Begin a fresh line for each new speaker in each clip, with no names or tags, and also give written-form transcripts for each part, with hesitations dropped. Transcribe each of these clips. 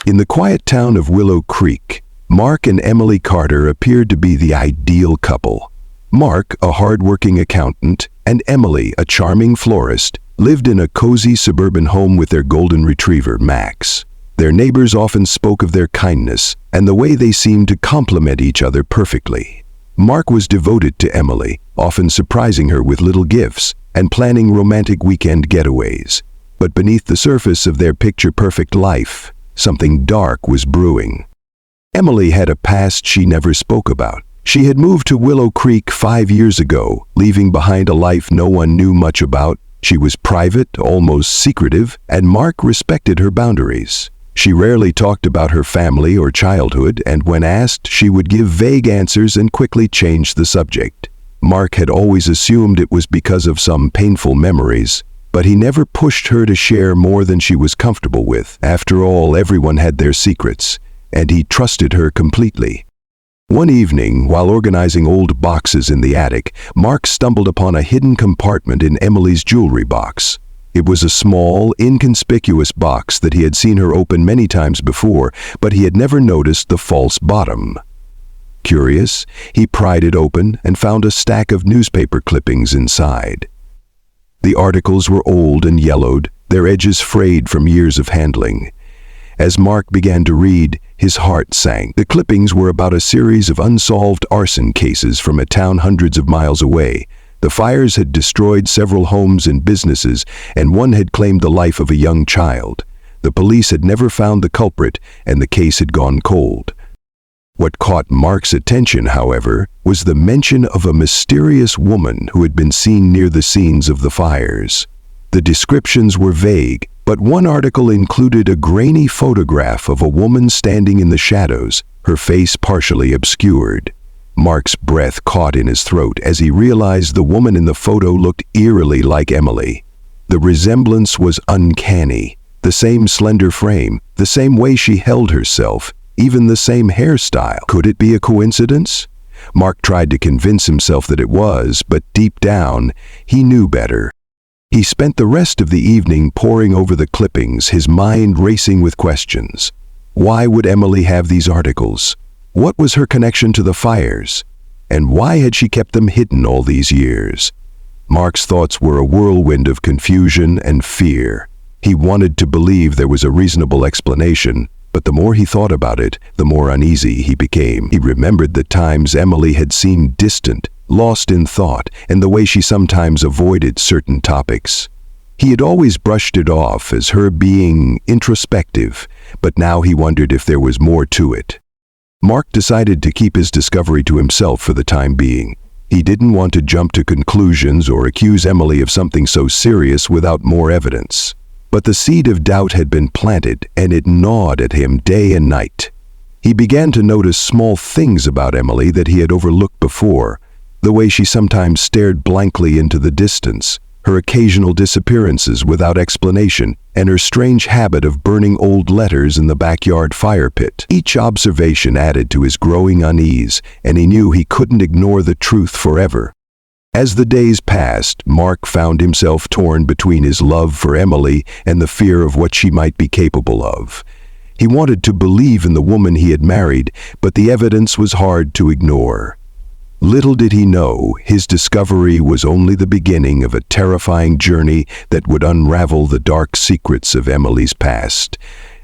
In the quiet town of Willow Creek, Mark and Emily Carter appeared to be the ideal couple. Mark, a hard-working accountant, and Emily, a charming florist, lived in a cozy suburban home with their golden retriever, Max. Their neighbors often spoke of their kindness and the way they seemed to complement each other perfectly. Mark was devoted to Emily, often surprising her with little gifts and planning romantic weekend getaways. But beneath the surface of their picture-perfect life, something dark was brewing. Emily had a past she never spoke about. She had moved to Willow Creek 5 years ago, leaving behind a life no one knew much about. She was private, almost secretive, and Mark respected her boundaries. She rarely talked about her family or childhood, and when asked, she would give vague answers and quickly change the subject. Mark had always assumed it was because of some painful memories, but he never pushed her to share more than she was comfortable with. After all, everyone had their secrets, and he trusted her completely. One evening, while organizing old boxes in the attic, Mark stumbled upon a hidden compartment in Emily's jewelry box. It was a small, inconspicuous box that he had seen her open many times before, but he had never noticed the false bottom. Curious, he pried it open and found a stack of newspaper clippings inside. The articles were old and yellowed, their edges frayed from years of handling. As Mark began to read, his heart sank. The clippings were about a series of unsolved arson cases from a town hundreds of miles away. The fires had destroyed several homes and businesses, and one had claimed the life of a young child. The police had never found the culprit, and the case had gone cold. What caught Mark's attention, however, was the mention of a mysterious woman who had been seen near the scenes of the fires. The descriptions were vague, but one article included a grainy photograph of a woman standing in the shadows, her face partially obscured. Mark's breath caught in his throat as he realized the woman in the photo looked eerily like Emily. The resemblance was uncanny. The same slender frame, the same way she held herself, even the same hairstyle. Could it be a coincidence? Mark tried to convince himself that it was, but deep down, he knew better. He spent the rest of the evening poring over the clippings, his mind racing with questions. Why would Emily have these articles? What was her connection to the fires? And why had she kept them hidden all these years? Mark's thoughts were a whirlwind of confusion and fear. He wanted to believe there was a reasonable explanation, but the more he thought about it, the more uneasy he became. He remembered the times Emily had seemed distant, lost in thought, and the way she sometimes avoided certain topics. He had always brushed it off as her being introspective, but now he wondered if there was more to it. Mark decided to keep his discovery to himself for the time being. He didn't want to jump to conclusions or accuse Emily of something so serious without more evidence. But the seed of doubt had been planted, and it gnawed at him day and night. He began to notice small things about Emily that he had overlooked before, the way she sometimes stared blankly into the distance, her occasional disappearances without explanation, and her strange habit of burning old letters in the backyard fire pit. Each observation added to his growing unease, and he knew he couldn't ignore the truth forever. As the days passed, Mark found himself torn between his love for Emily and the fear of what she might be capable of. He wanted to believe in the woman he had married, but the evidence was hard to ignore. Little did he know, his discovery was only the beginning of a terrifying journey that would unravel the dark secrets of Emily's past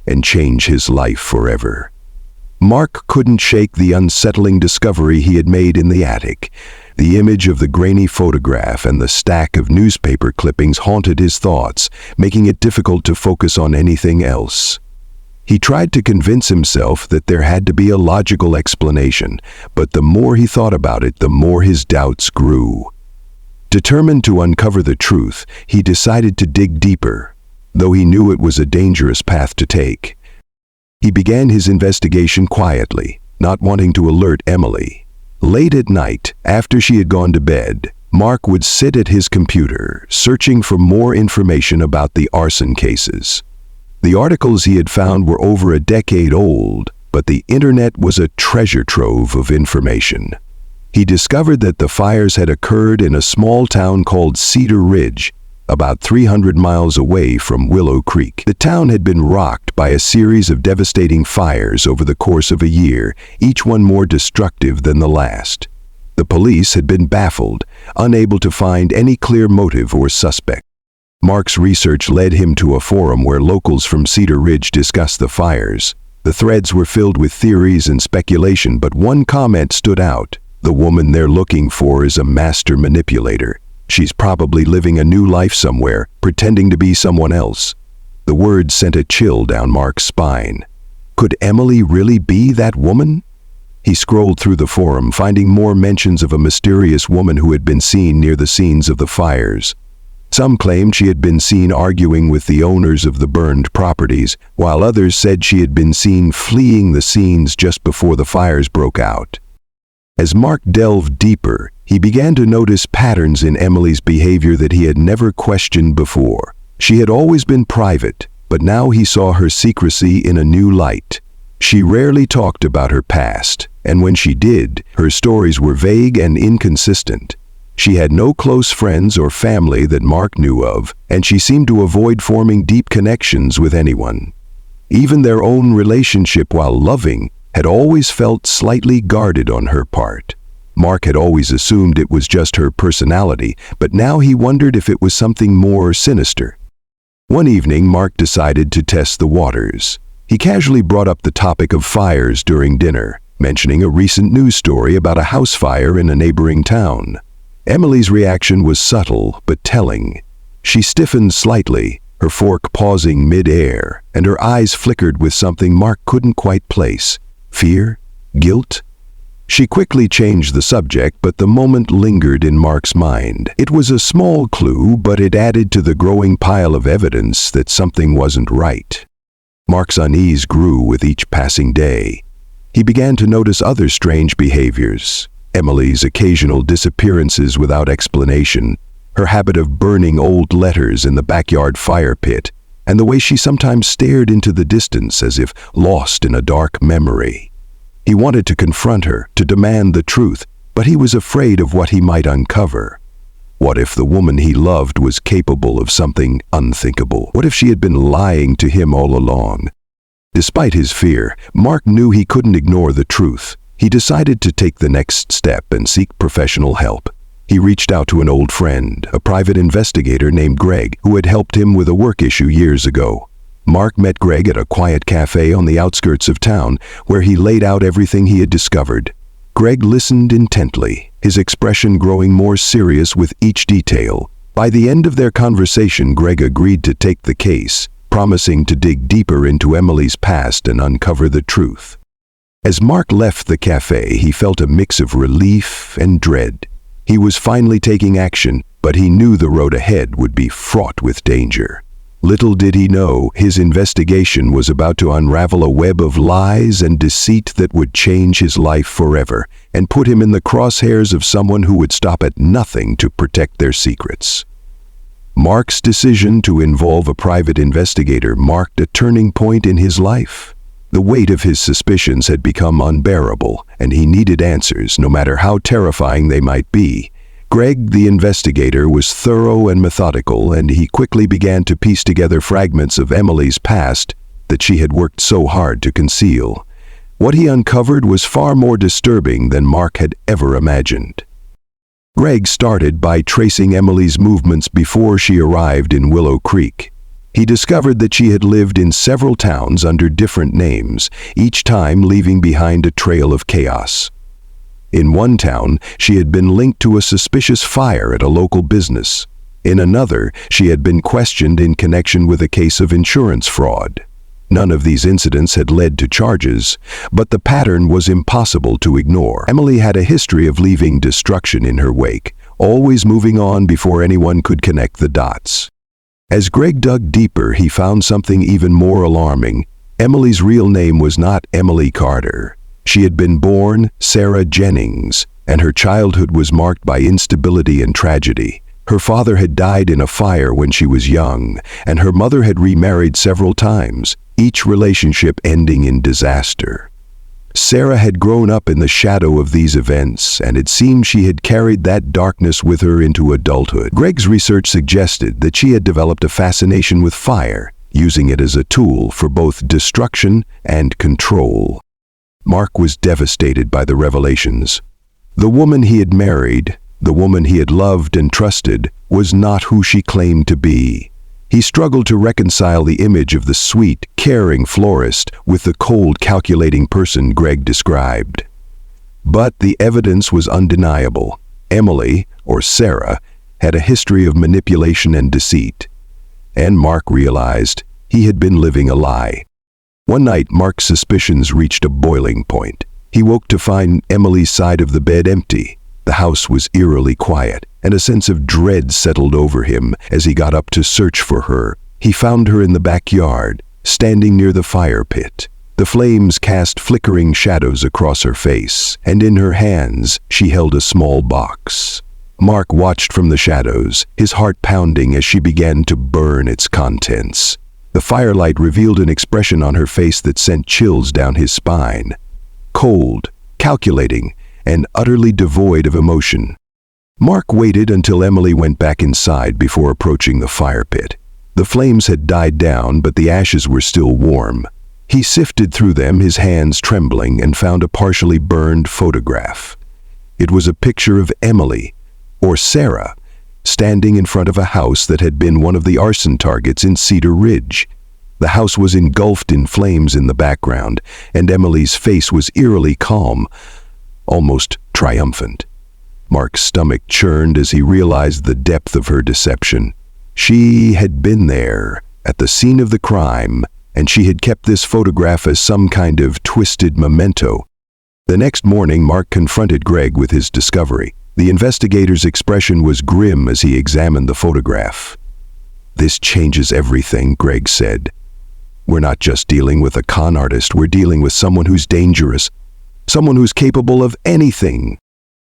and change his life forever. Mark couldn't shake the unsettling discovery he had made in the attic. The image of the grainy photograph and the stack of newspaper clippings haunted his thoughts, making it difficult to focus on anything else. He tried to convince himself that there had to be a logical explanation, but the more he thought about it, the more his doubts grew. Determined to uncover the truth, he decided to dig deeper, though he knew it was a dangerous path to take. He began his investigation quietly, not wanting to alert Emily. Late at night, after she had gone to bed, Mark would sit at his computer, searching for more information about the arson cases. The articles he had found were over a decade old, but the internet was a treasure trove of information. He discovered that the fires had occurred in a small town called Cedar Ridge, about 300 miles away from Willow Creek. The town had been rocked by a series of devastating fires over the course of a year, each one more destructive than the last. The police had been baffled, unable to find any clear motive or suspect. Mark's research led him to a forum where locals from Cedar Ridge discussed the fires. The threads were filled with theories and speculation, but one comment stood out. The woman they're looking for is a master manipulator. She's probably living a new life somewhere, pretending to be someone else. The words sent a chill down Mark's spine. Could Emily really be that woman? He scrolled through the forum, finding more mentions of a mysterious woman who had been seen near the scenes of the fires. Some claimed she had been seen arguing with the owners of the burned properties, while others said she had been seen fleeing the scenes just before the fires broke out. As Mark delved deeper, he began to notice patterns in Emily's behavior that he had never questioned before. She had always been private, but now he saw her secrecy in a new light. She rarely talked about her past, and when she did, her stories were vague and inconsistent. She had no close friends or family that Mark knew of, and she seemed to avoid forming deep connections with anyone. Even their own relationship, while loving, had always felt slightly guarded on her part. Mark had always assumed it was just her personality, but now he wondered if it was something more sinister. One evening, Mark decided to test the waters. He casually brought up the topic of fires during dinner, mentioning a recent news story about a house fire in a neighboring town. Emily's reaction was subtle but telling. She stiffened slightly, her fork pausing mid-air, and her eyes flickered with something Mark couldn't quite place. Fear? Guilt? She quickly changed the subject, but the moment lingered in Mark's mind. It was a small clue, but it added to the growing pile of evidence that something wasn't right. Mark's unease grew with each passing day. He began to notice other strange behaviors. Emily's occasional disappearances without explanation, her habit of burning old letters in the backyard fire pit, and the way she sometimes stared into the distance as if lost in a dark memory. He wanted to confront her, to demand the truth, but he was afraid of what he might uncover. What if the woman he loved was capable of something unthinkable? What if she had been lying to him all along? Despite his fear, Mark knew he couldn't ignore the truth. He decided to take the next step and seek professional help. He reached out to an old friend, a private investigator named Greg, who had helped him with a work issue years ago. Mark met Greg at a quiet cafe on the outskirts of town, where he laid out everything he had discovered. Greg listened intently, his expression growing more serious with each detail. By the end of their conversation, Greg agreed to take the case, promising to dig deeper into Emily's past and uncover the truth. As Mark left the cafe, he felt a mix of relief and dread. He was finally taking action, but he knew the road ahead would be fraught with danger. Little did he know, his investigation was about to unravel a web of lies and deceit that would change his life forever and put him in the crosshairs of someone who would stop at nothing to protect their secrets. Mark's decision to involve a private investigator marked a turning point in his life. The weight of his suspicions had become unbearable, and he needed answers, no matter how terrifying they might be. Greg, the investigator, was thorough and methodical, and he quickly began to piece together fragments of Emily's past that she had worked so hard to conceal. What he uncovered was far more disturbing than Mark had ever imagined. Greg started by tracing Emily's movements before she arrived in Willow Creek. He discovered that she had lived in several towns under different names, each time leaving behind a trail of chaos. In one town, she had been linked to a suspicious fire at a local business. In another, she had been questioned in connection with a case of insurance fraud. None of these incidents had led to charges, but the pattern was impossible to ignore. Emily had a history of leaving destruction in her wake, always moving on before anyone could connect the dots. As Greg dug deeper, he found something even more alarming. Emily's real name was not Emily Carter. She had been born Sarah Jennings, and her childhood was marked by instability and tragedy. Her father had died in a fire when she was young, and her mother had remarried several times, each relationship ending in disaster. Sarah had grown up in the shadow of these events, and it seemed she had carried that darkness with her into adulthood. Greg's research suggested that she had developed a fascination with fire, using it as a tool for both destruction and control. Mark was devastated by the revelations. The woman he had married, the woman he had loved and trusted, was not who she claimed to be. He struggled to reconcile the image of the sweet, caring florist with the cold, calculating person Greg described. But the evidence was undeniable. Emily, or Sarah, had a history of manipulation and deceit. And Mark realized he had been living a lie. One night, Mark's suspicions reached a boiling point. He woke to find Emily's side of the bed empty. The house was eerily quiet, and a sense of dread settled over him as he got up to search for her. He found her in the backyard, standing near the fire pit. The flames cast flickering shadows across her face, and in her hands she held a small box. Mark watched from the shadows, his heart pounding as she began to burn its contents. The firelight revealed an expression on her face that sent chills down his spine. Cold, calculating, and utterly devoid of emotion. Mark waited until Emily went back inside before approaching the fire pit. The flames had died down, but the ashes were still warm. He sifted through them, his hands trembling, and found a partially burned photograph. It was a picture of Emily, or Sarah, standing in front of a house that had been one of the arson targets in Cedar Ridge. The house was engulfed in flames in the background, and Emily's face was eerily calm, almost triumphant. Mark's stomach churned as he realized the depth of her deception. She had been there, at the scene of the crime, and she had kept this photograph as some kind of twisted memento. The next morning, Mark confronted Greg with his discovery. The investigator's expression was grim as he examined the photograph. "This changes everything," Greg said. "We're not just dealing with a con artist, we're dealing with someone who's dangerous, someone who's capable of anything."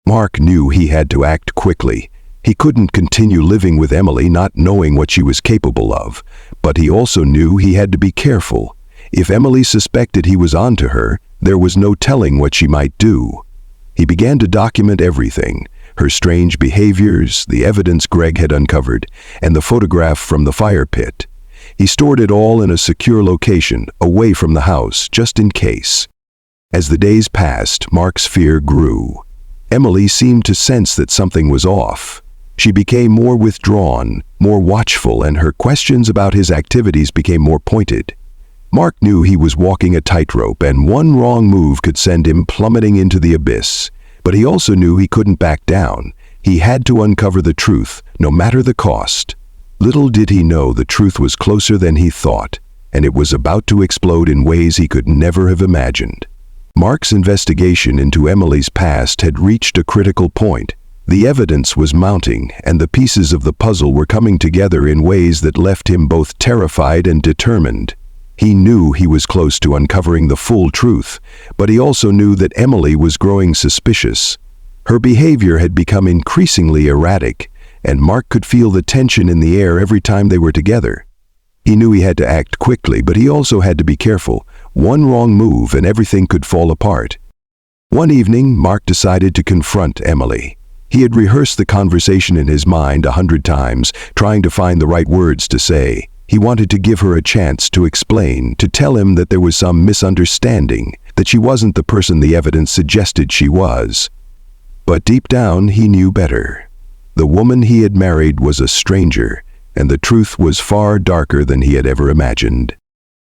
Mark knew he had to act quickly. He couldn't continue living with Emily not knowing what she was capable of, but he also knew he had to be careful. If Emily suspected he was onto her, there was no telling what she might do. He began to document everything, her strange behaviors, the evidence Greg had uncovered, and the photograph from the fire pit. He stored it all in a secure location, away from the house, just in case. As the days passed, Mark's fear grew. Emily seemed to sense that something was off. She became more withdrawn, more watchful, and her questions about his activities became more pointed. Mark knew he was walking a tightrope, and one wrong move could send him plummeting into the abyss. But he also knew he couldn't back down. He had to uncover the truth, no matter the cost. Little did he know the truth was closer than he thought, and it was about to explode in ways he could never have imagined. Mark's investigation into Emily's past had reached a critical point. The evidence was mounting, and the pieces of the puzzle were coming together in ways that left him both terrified and determined. He knew he was close to uncovering the full truth, but he also knew that Emily was growing suspicious. Her behavior had become increasingly erratic, and Mark could feel the tension in the air every time they were together. He knew he had to act quickly, but he also had to be careful. One wrong move and everything could fall apart. One evening, Mark decided to confront Emily. He had rehearsed the conversation in his mind 100 times, trying to find the right words to say. He wanted to give her a chance to explain, to tell him that there was some misunderstanding, that she wasn't the person the evidence suggested she was. But deep down, he knew better. The woman he had married was a stranger, and the truth was far darker than he had ever imagined.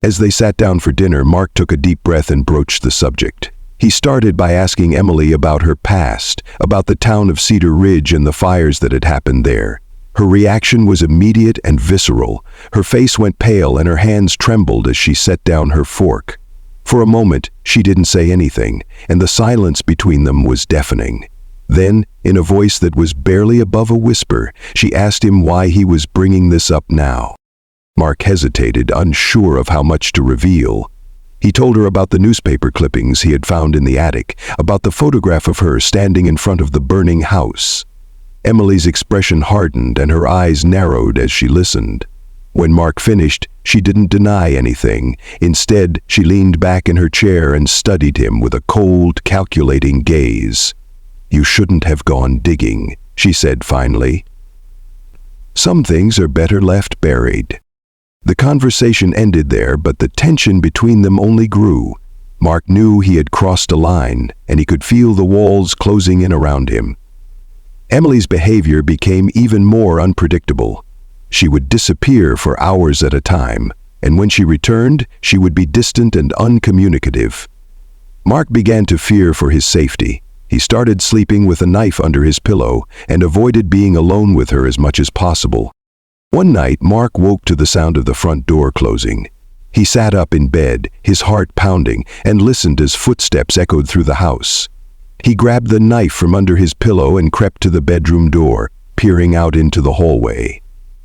As they sat down for dinner, Mark took a deep breath and broached the subject. He started by asking Emily about her past, about the town of Cedar Ridge and the fires that had happened there. Her reaction was immediate and visceral. Her face went pale and her hands trembled as she set down her fork. For a moment, she didn't say anything, and the silence between them was deafening. Then, in a voice that was barely above a whisper, she asked him why he was bringing this up now. Mark hesitated, unsure of how much to reveal. He told her about the newspaper clippings he had found in the attic, about the photograph of her standing in front of the burning house. Emily's expression hardened and her eyes narrowed as she listened. When Mark finished, She didn't deny anything. Instead, she leaned back in her chair and studied him with a cold, calculating gaze. "You shouldn't have gone digging," she said finally. "Some things are better left buried." The conversation ended there, but the tension between them only grew. Mark knew he had crossed a line, and he could feel the walls closing in around him. Emily's behavior became even more unpredictable. She would disappear for hours at a time, and when she returned, she would be distant and uncommunicative. Mark began to fear for his safety. He started sleeping with a knife under his pillow and avoided being alone with her as much as possible. One night, Mark woke to the sound of the front door closing. He sat up in bed, his heart pounding, and listened as footsteps echoed through the house. He grabbed the knife from under his pillow and crept to the bedroom door, peering out into the hallway.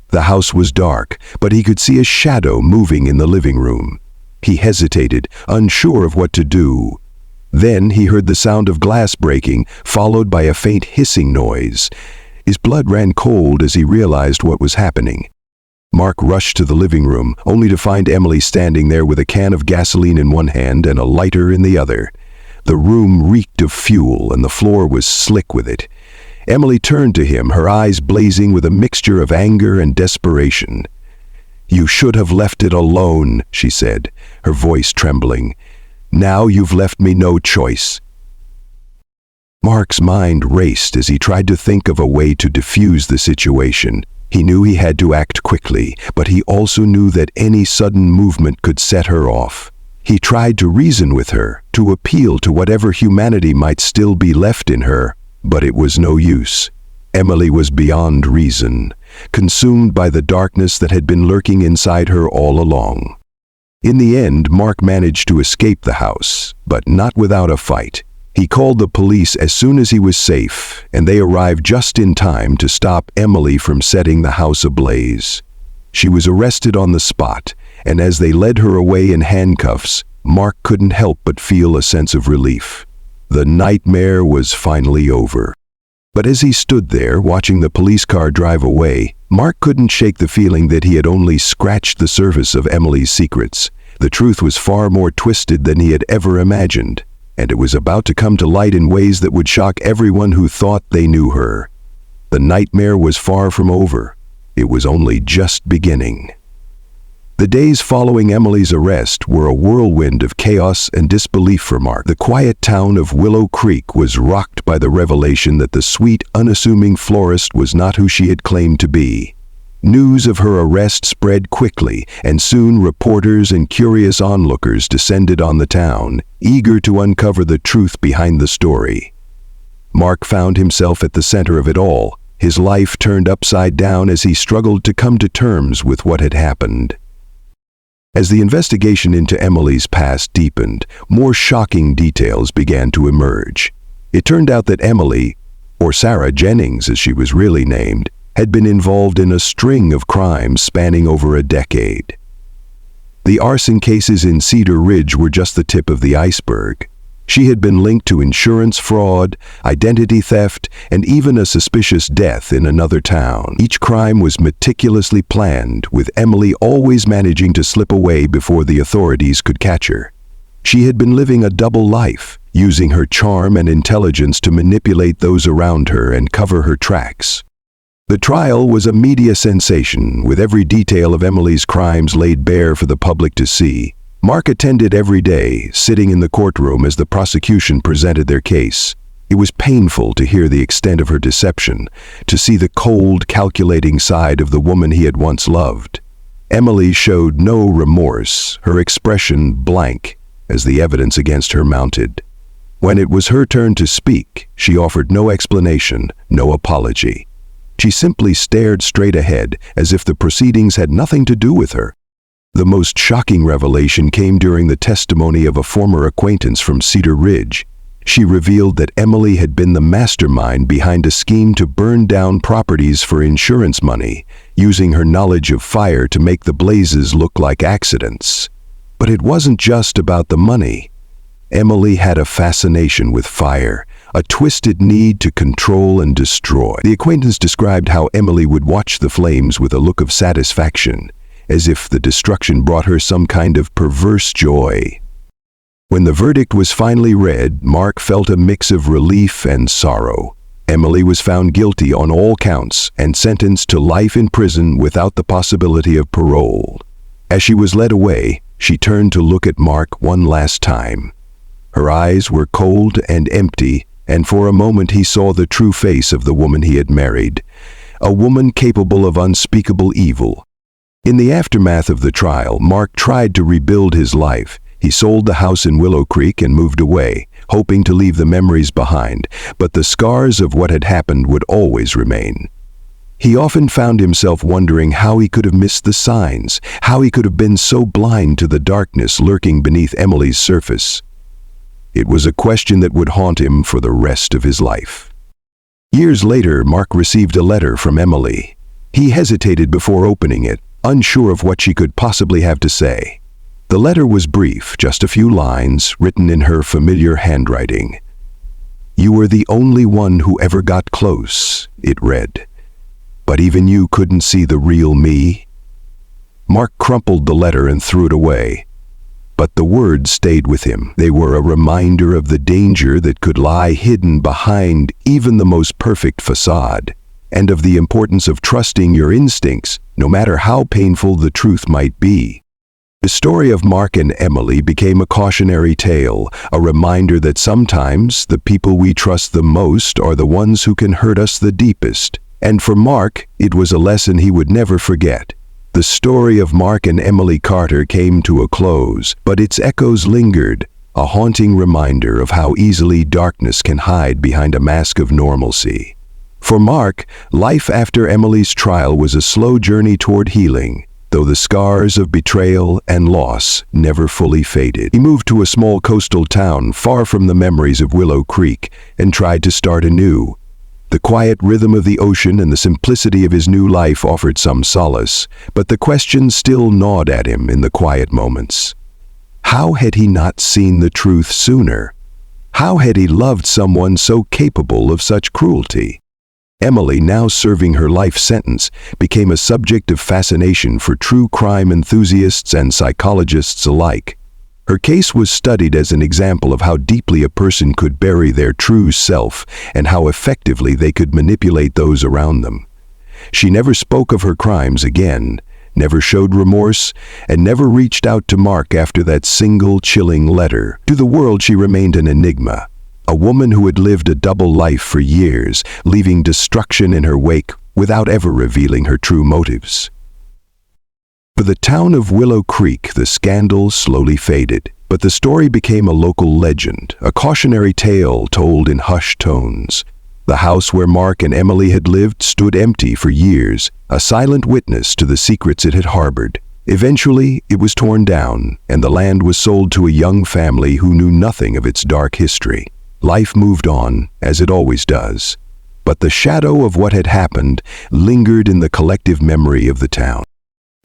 The house was dark, but he could see a shadow moving in the living room. He hesitated, unsure of what to do. Then he heard the sound of glass breaking, followed by a faint hissing noise. His blood ran cold as he realized what was happening. Mark rushed to the living room, only to find Emily standing there with a can of gasoline in one hand and a lighter in the other. The room reeked of fuel, and the floor was slick with it. Emily turned to him, her eyes blazing with a mixture of anger and desperation. "You should have left it alone," she said, her voice trembling. "Now you've left me no choice." Mark's mind raced as he tried to think of a way to defuse the situation. He knew he had to act quickly, but he also knew that any sudden movement could set her off. He tried to reason with her, to appeal to whatever humanity might still be left in her, but it was no use. Emily was beyond reason, consumed by the darkness that had been lurking inside her all along. In the end, Mark managed to escape the house, but not without a fight. He called the police as soon as he was safe, and they arrived just in time to stop Emily from setting the house ablaze. She was arrested on the spot, and as they led her away in handcuffs, Mark couldn't help but feel a sense of relief. The nightmare was finally over. But as he stood there watching the police car drive away, Mark couldn't shake the feeling that he had only scratched the surface of Emily's secrets. The truth was far more twisted than he had ever imagined, and it was about to come to light in ways that would shock everyone who thought they knew her. The nightmare was far from over. It was only just beginning. The days following Emily's arrest were a whirlwind of chaos and disbelief for Mark. The quiet town of Willow Creek was rocked by the revelation that the sweet, unassuming florist was not who she had claimed to be. News of her arrest spread quickly, and soon reporters and curious onlookers descended on the town, eager to uncover the truth behind the story. Mark found himself at the center of it all, his life turned upside down as he struggled to come to terms with what had happened. As the investigation into Emily's past deepened, more shocking details began to emerge. It turned out that Emily, or Sarah Jennings as she was really named, had been involved in a string of crimes spanning over a decade. The arson cases in Cedar Ridge were just the tip of the iceberg. She had been linked to insurance fraud, identity theft, and even a suspicious death in another town. Each crime was meticulously planned, with Emily always managing to slip away before the authorities could catch her. She had been living a double life, using her charm and intelligence to manipulate those around her and cover her tracks. The trial was a media sensation, with every detail of Emily's crimes laid bare for the public to see. Mark attended every day, sitting in the courtroom as the prosecution presented their case. It was painful to hear the extent of her deception, to see the cold, calculating side of the woman he had once loved. Emily showed no remorse, her expression blank, as the evidence against her mounted. When it was her turn to speak, she offered no explanation, no apology. She simply stared straight ahead, as if the proceedings had nothing to do with her. The most shocking revelation came during the testimony of a former acquaintance from Cedar Ridge. She revealed that Emily had been the mastermind behind a scheme to burn down properties for insurance money, using her knowledge of fire to make the blazes look like accidents. But it wasn't just about the money. Emily had a fascination with fire, a twisted need to control and destroy. The acquaintance described how Emily would watch the flames with a look of satisfaction, as if the destruction brought her some kind of perverse joy. When the verdict was finally read, Mark felt a mix of relief and sorrow. Emily was found guilty on all counts and sentenced to life in prison without the possibility of parole. As she was led away, she turned to look at Mark one last time. Her eyes were cold and empty, and for a moment he saw the true face of the woman he had married, a woman capable of unspeakable evil. In the aftermath of the trial, Mark tried to rebuild his life. He sold the house in Willow Creek and moved away, hoping to leave the memories behind, but the scars of what had happened would always remain. He often found himself wondering how he could have missed the signs, how he could have been so blind to the darkness lurking beneath Emily's surface. It was a question that would haunt him for the rest of his life. Years later, Mark received a letter from Emily. He hesitated before opening it, unsure of what she could possibly have to say. The letter was brief, just a few lines, written in her familiar handwriting. "You were the only one who ever got close," it read. "But even you couldn't see the real me." Mark crumpled the letter and threw it away. But the words stayed with him. They were a reminder of the danger that could lie hidden behind even the most perfect facade, and of the importance of trusting your instincts, no matter how painful the truth might be. The story of Mark and Emily became a cautionary tale, a reminder that sometimes the people we trust the most are the ones who can hurt us the deepest. And for Mark, it was a lesson he would never forget. The story of Mark and Emily Carter came to a close, but its echoes lingered, a haunting reminder of how easily darkness can hide behind a mask of normalcy. For Mark, life after Emily's trial was a slow journey toward healing, though the scars of betrayal and loss never fully faded. He moved to a small coastal town far from the memories of Willow Creek and tried to start anew. The quiet rhythm of the ocean and the simplicity of his new life offered some solace, but the question still gnawed at him in the quiet moments. How had he not seen the truth sooner? How had he loved someone so capable of such cruelty? Emily, now serving her life sentence, became a subject of fascination for true crime enthusiasts and psychologists alike. Her case was studied as an example of how deeply a person could bury their true self and how effectively they could manipulate those around them. She never spoke of her crimes again, never showed remorse, and never reached out to Mark after that single chilling letter. To the world, she remained an enigma. A woman who had lived a double life for years, leaving destruction in her wake without ever revealing her true motives. For the town of Willow Creek, the scandal slowly faded, but the story became a local legend, a cautionary tale told in hushed tones. The house where Mark and Emily had lived stood empty for years, a silent witness to the secrets it had harbored. Eventually, it was torn down, and the land was sold to a young family who knew nothing of its dark history. Life moved on, as it always does, but the shadow of what had happened lingered in the collective memory of the town.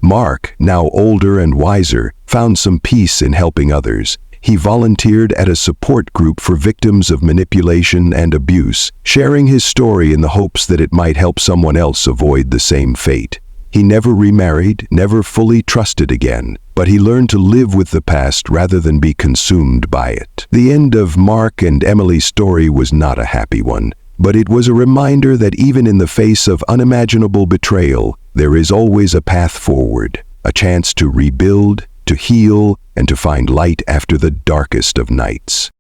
Mark, now older and wiser, found some peace in helping others. He volunteered at a support group for victims of manipulation and abuse, sharing his story in the hopes that it might help someone else avoid the same fate. He never remarried, never fully trusted again, but he learned to live with the past rather than be consumed by it. The end of Mark and Emily's story was not a happy one, but it was a reminder that even in the face of unimaginable betrayal, there is always a path forward, a chance to rebuild, to heal, and to find light after the darkest of nights.